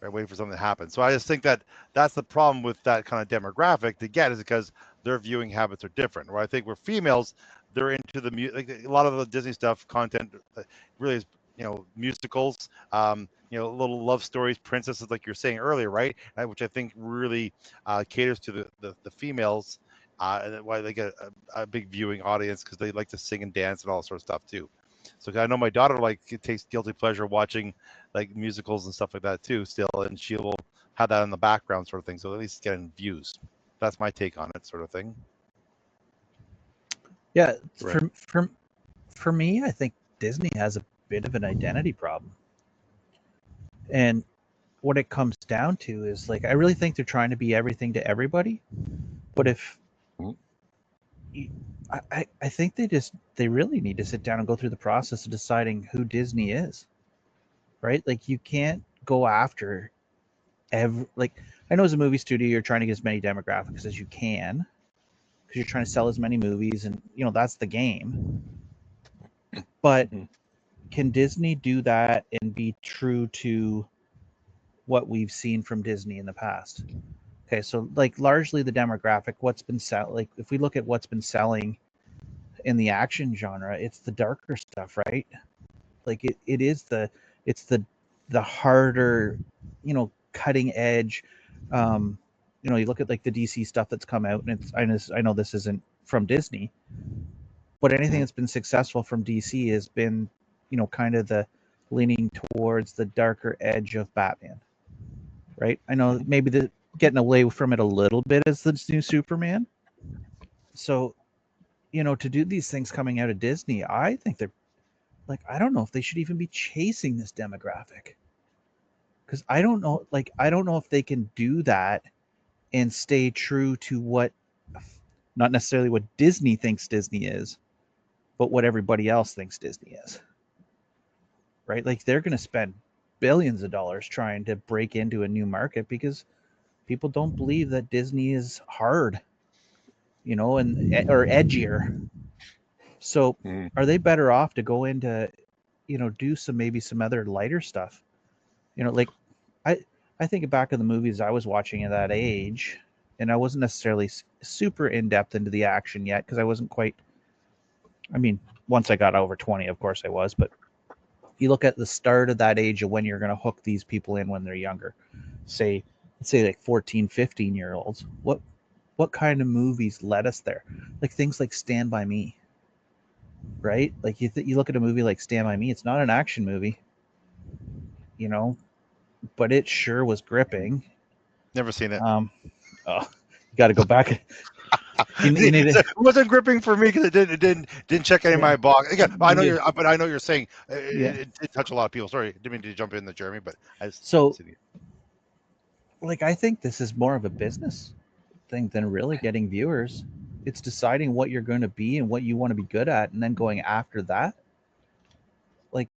right? Waiting for something to happen. So I just think that that's the problem with that kind of demographic to get is because their viewing habits are different. Where I think we're females, they're into the like a lot of the Disney stuff content really is musicals, little love stories, princesses like you're saying earlier, right? Which I think really caters to the females. And why they get a big viewing audience because they like to sing and dance and all sorts of stuff too. So I know my daughter takes guilty pleasure watching like musicals and stuff like that too still, and she will have that in the background sort of thing. So at least getting views. That's my take on it, sort of thing. Yeah, Right. for me, I think Disney has a bit of an identity problem. And what it comes down to is like I really think they're trying to be everything to everybody. But if I think they really need to sit down and go through the process of deciding who Disney is, right? Like you can't go after like I know as a movie studio you're trying to get as many demographics as you can because you're trying to sell as many movies and that's the game. But can Disney do that and be true to what we've seen from Disney in the past? Okay, so like largely the demographic, what's been like if we look at what's been selling in the action genre, it's the darker stuff, right? Like it is it's the harder, cutting edge. You look at like the DC stuff that's come out, and I know this isn't from Disney, but anything that's been successful from DC has been, kind of the leaning towards the darker edge of Batman, right? I know maybe the getting away from it a little bit as the new Superman. So, to do these things coming out of Disney, I think they're like, I don't know if they should even be chasing this demographic because I don't know if they can do that and stay true to what, not necessarily what Disney thinks Disney is, but what everybody else thinks Disney is, right? Like they're going to spend billions of dollars trying to break into a new market because people don't believe that Disney is hard, and or edgier. So are they better off to go into, do maybe some other lighter stuff? Like I I think back in the movies I was watching at that age, and I wasn't necessarily super in depth into the action yet because I wasn't quite. I mean, once I got over 20, of course I was, but you look at the start of that age of when you're going to hook these people in when they're younger, say let's say like 14, 15-year olds. What kind of movies led us there? Like things like Stand by Me, right? Like you look at a movie like Stand by Me, it's not an action movie, you know, but it sure was gripping. Never seen it. Oh, you got to go back. You need to, It wasn't gripping for me because it didn't check any of yeah, my box. Again, I know you, you're, but I know you're saying yeah. it did touch a lot of people. Sorry, didn't mean to jump in the Jeremy, but I just So, see like, I think this is more of a business thing than really getting viewers. It's deciding what you're going to be and what you want to be good at, and then going after that. Like,